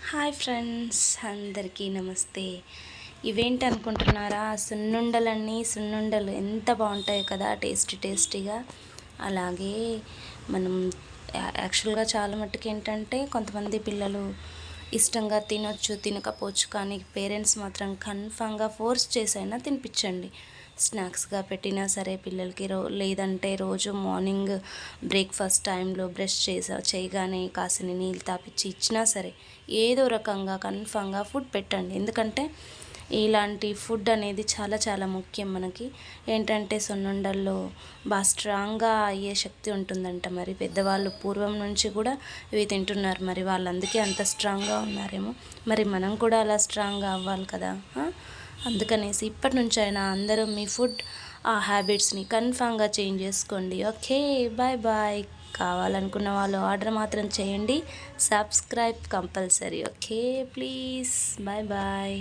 Hi friends, అందరికీ నమస్తే. ఇవేంటి అనుకుంటున్నారా? సున్నుండలు ఎంత బాగుంటాయో కదా, టేస్టీగా. అలాగే మనం యాక్చువల్గా చాలా మట్టుకు ఏంటంటే కొంతమంది పిల్లలు ఇష్టంగా తినొచ్చు, తినకపోవచ్చు, కానీ పేరెంట్స్ మాత్రం కన్ఫామ్గా ఫోర్స్ చేసైనా తినిపించండి. స్నాక్స్గా పెట్టినా సరే పిల్లలకి, లేదంటే రోజు మార్నింగ్ బ్రేక్ఫాస్ట్ టైంలో బ్రష్ చేయగానే కాసిన నీళ్ళు తాపిచ్చి ఇచ్చినా సరే ఏదో రకంగా కన్ఫామ్గా ఫుడ్ పెట్టండి. ఎందుకంటే ఇలాంటి ఫుడ్ అనేది చాలా చాలా ముఖ్యం మనకి. ఏంటంటే సున్నుండల్లో బాగా స్ట్రాంగ్గా అయ్యే శక్తి ఉంటుందంట. మరి పెద్దవాళ్ళు పూర్వం నుంచి కూడా ఇవి తింటున్నారు, మరి వాళ్ళు అందుకే అంత స్ట్రాంగ్గా ఉన్నారేమో. మరి మనం కూడా అలా స్ట్రాంగ్గా అవ్వాలి కదా. అందుకనేసి ఇప్పటి నుంచి అయినా అందరూ మీ ఫుడ్ హ్యాబిట్స్ని కన్ఫామ్గా చేంజ్ చేసుకోండి. Okay, bye bye. కావాలనుకున్న వాళ్ళు ఆర్డర్ మాత్రం చేయండి. Subscribe compulsory. Okay please, bye bye.